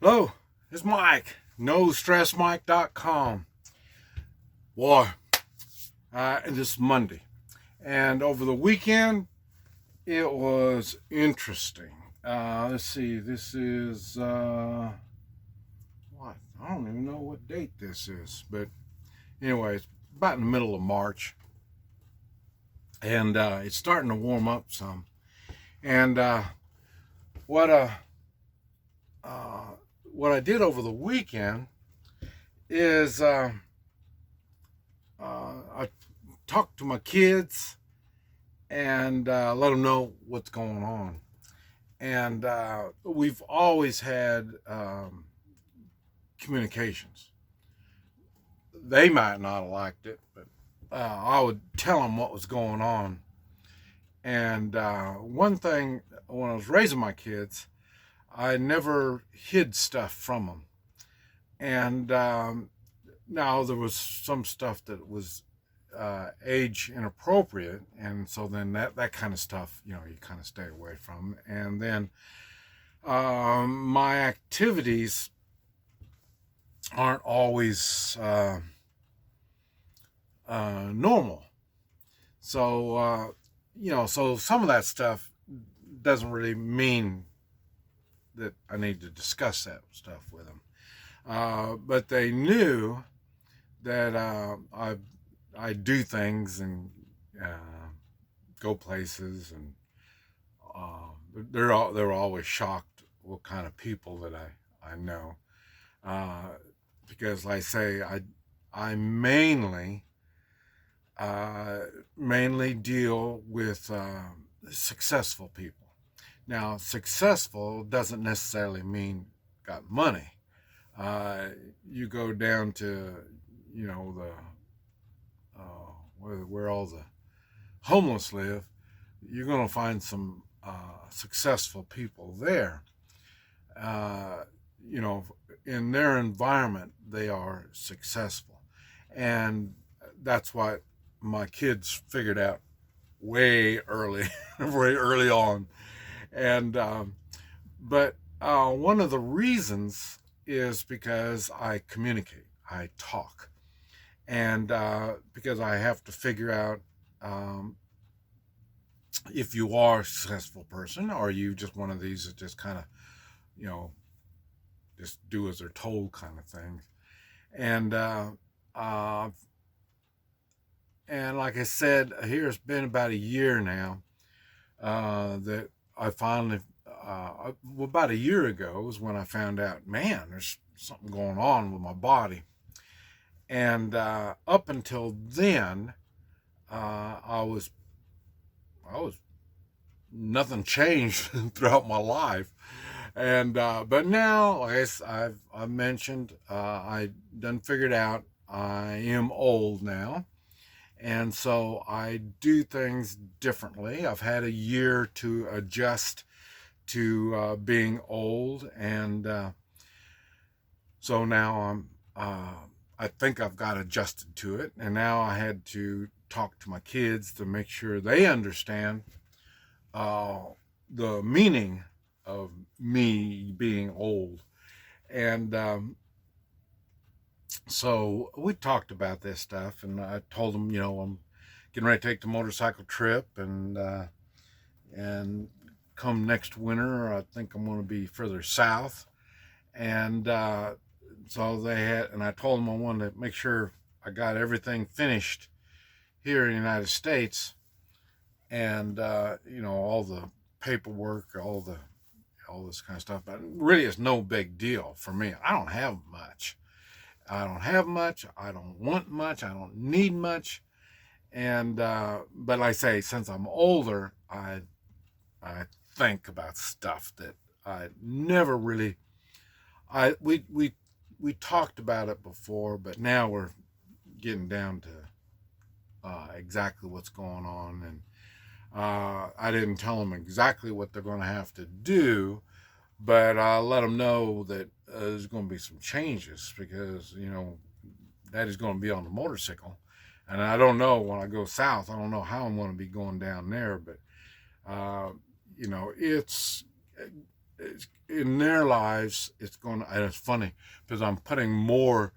Hello, it's Mike. NoStressMike.com. Boy, this is Monday. And over the weekend, it was interesting. Let's see, this is, what? I don't even know what date this is. But anyway, it's about in the middle of March. And it's starting to warm up some. And what, uh, what I did over the weekend is I talked to my kids and let them know what's going on. And we've always had communications. They might not have liked it, but I would tell them what was going on. And one thing, when I was raising my kids, I never hid stuff from them. And now there was some stuff that was age inappropriate, and so then that kind of stuff, you kind of stay away from. And then my activities aren't always normal, so so some of that stuff doesn't really mean that I need to discuss that stuff with them, but they knew that I do things and go places, and they're always shocked what kind of people that I know, because like I say, I mainly deal with successful people. Now, successful doesn't necessarily mean got money. You go down to the where all the homeless live, you're going to find some successful people there. Uh, in their environment, they are successful. And that's what my kids figured out way early, very early on. And, but one of the reasons is because I communicate, I talk. And because I have to figure out if you are a successful person, or are you just one of these that just kind of, you know, just do as they're told kind of things. And uh, and like I said, here it's been about a year now that I finally, well, about a year ago was when I found out, man, there's something going on with my body. And up until then, I was nothing changed throughout my life. And but now, as I've mentioned, I done figured out I am old now, and so I do things differently. I've had a year to adjust to being old, and so now I think I've got adjusted to it, and now I had to talk to my kids to make sure they understand uh, the meaning of me being old. And so we talked about this stuff, and I told them, I'm getting ready to take the motorcycle trip, and come next winter, I think I'm going to be further south. And so they had, and I told them I wanted to make sure I got everything finished here in the United States, and all the paperwork, all this kind of stuff. But really, it's no big deal for me. I don't have much. I don't have much. I don't want much. I don't need much. And but like I say, since I'm older, I think about stuff that I never really. I we talked about it before, but now we're getting down to exactly what's going on, and I didn't tell them exactly what they're going to have to do, but I let them know that there's going to be some changes, because that is going to be on the motorcycle, and I don't know, when I go south, I don't know how I'm going to be going down there, but uh, it's in their lives, it's going to, and it's funny because I'm putting more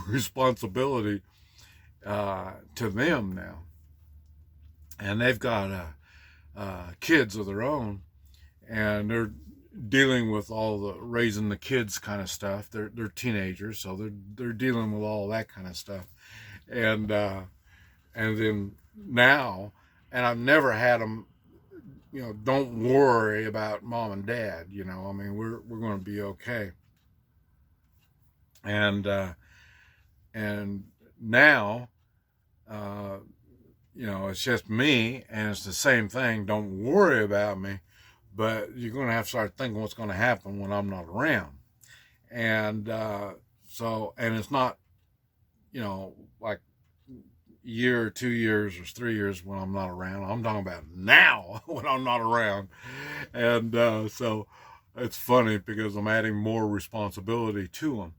responsibility to them now. And they've got kids of their own, and they're dealing with all the raising the kids kind of stuff. They're teenagers, so they're dealing with all that kind of stuff. And then now, and I've never had them, don't worry about mom and dad. I mean, we're going to be okay. And and now, uh, it's just me, and it's the same thing. Don't worry about me, but you're going to have to start thinking what's going to happen when I'm not around. And and it's not, like year or 2 years or 3 years when I'm not around. I'm talking about now when I'm not around. And so it's funny because I'm adding more responsibility to them.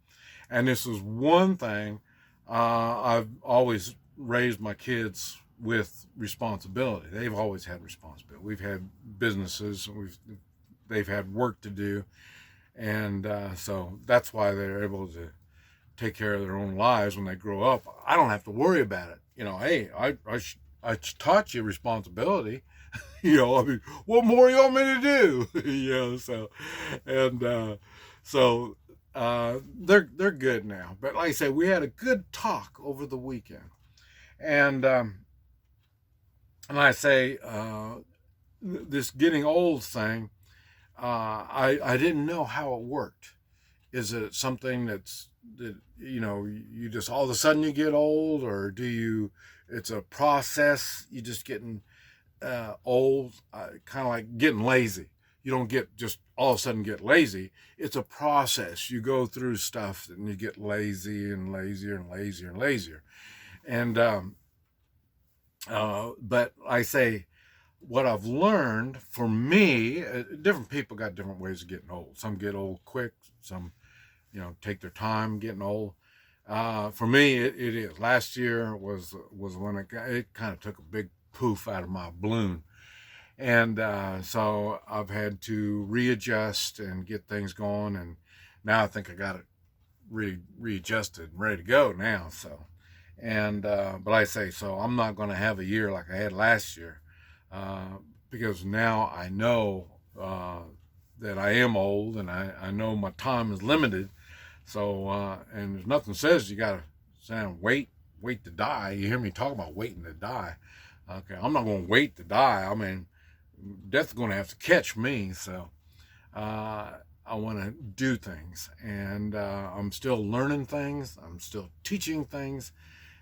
And this is one thing I've always raised my kids with responsibility. They've always had responsibility. We've had businesses, they've had work to do, and so that's why they're able to take care of their own lives when they grow up. I don't have to worry about it. Hey, I taught you responsibility. I mean, what more you want me to do? And so they're good now. But like I said, we had a good talk over the weekend, and I say this getting old thing. I didn't know how it worked. Is it something that you just all of a sudden you get old, or it's a process, you just getting old, kind of like getting lazy. You don't get just all of a sudden get lazy. It's a process. You go through stuff and you get lazy and lazier and lazier and lazier. And but I say, what I've learned, for me, different people got different ways of getting old. Some get old quick. Some take their time getting old. For me, it is. Last year was when it kind of took a big poof out of my balloon. And so I've had to readjust and get things going. And now I think I got it readjusted and ready to go now. So, and but I say, so I'm not going to have a year like I had last year, because now I know that I am old, and I know my time is limited. So, and there's nothing says you got to wait to die. You hear me talk about waiting to die. Okay, I'm not going to wait to die. I mean, death's going to have to catch me. So, I want to do things, and I'm still learning things. I'm still teaching things,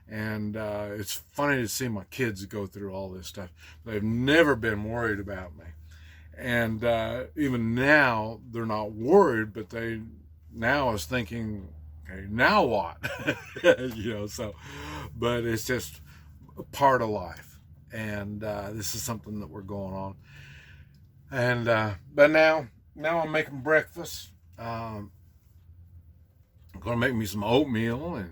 and it's funny to see my kids go through all this stuff. They've never been worried about me, and even now they're not worried, but they now is thinking, okay, now what? So, but it's just a part of life, and this is something that we're going on. And but now I'm making breakfast. I'm gonna make me some oatmeal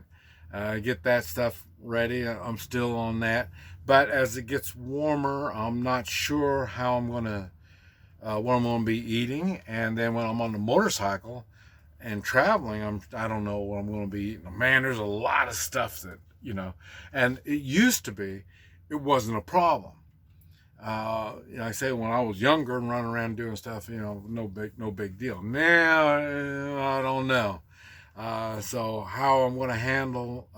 and get that stuff ready. I'm still on that, but as it gets warmer, I'm not sure how I'm gonna what I'm gonna be eating. And then when I'm on the motorcycle and traveling, I don't know what I'm going to be eating. Man, there's a lot of stuff that and it used to be, it wasn't a problem. I say when I was younger and running around doing stuff, no big deal. Now I don't know. So how I'm going to handle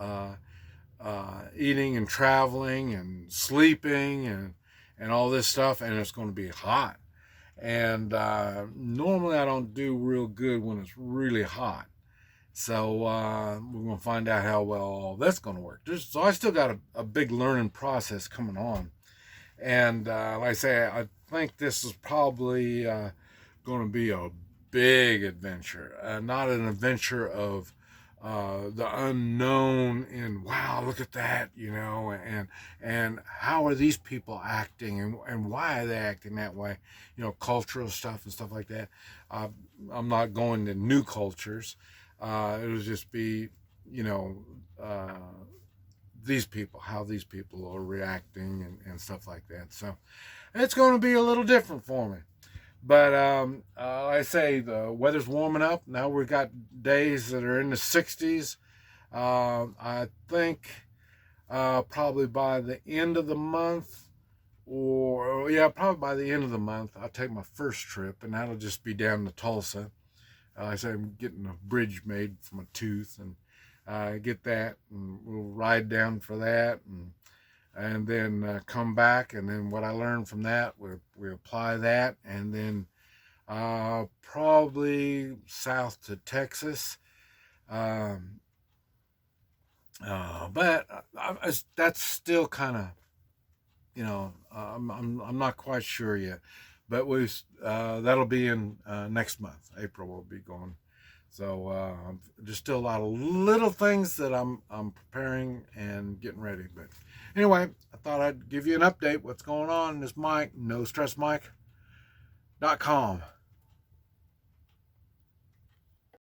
eating and traveling and sleeping and all this stuff, and it's going to be hot. And normally I don't do real good when it's really hot. So we're going to find out how well all that's going to work. So I still got a big learning process coming on. And like I say, I think this is probably going to be a big adventure. Not an adventure of the unknown and wow, look at that, and how are these people acting, and why are they acting that way, cultural stuff and stuff like that. I'm not going to new cultures. It'll just be, how these people are reacting and stuff like that. So it's going to be a little different for me. But like I say, the weather's warming up. Now we've got days that are in the 60s. I think probably by the end of the month, or yeah, probably by the end of the month, I'll take my first trip, and that'll just be down to Tulsa. I say I'm getting a bridge made from a tooth, and get that, and we'll ride down for that, and then come back, and then what I learned from that, we apply that, and then probably south to Texas. Um, but that's still kind of, I'm not quite sure yet. But that'll be in next month. April will be going. So there's still a lot of little things that I'm preparing and getting ready. But anyway, I thought I'd give you an update. What's going on? This Mike, NoStressMike.com.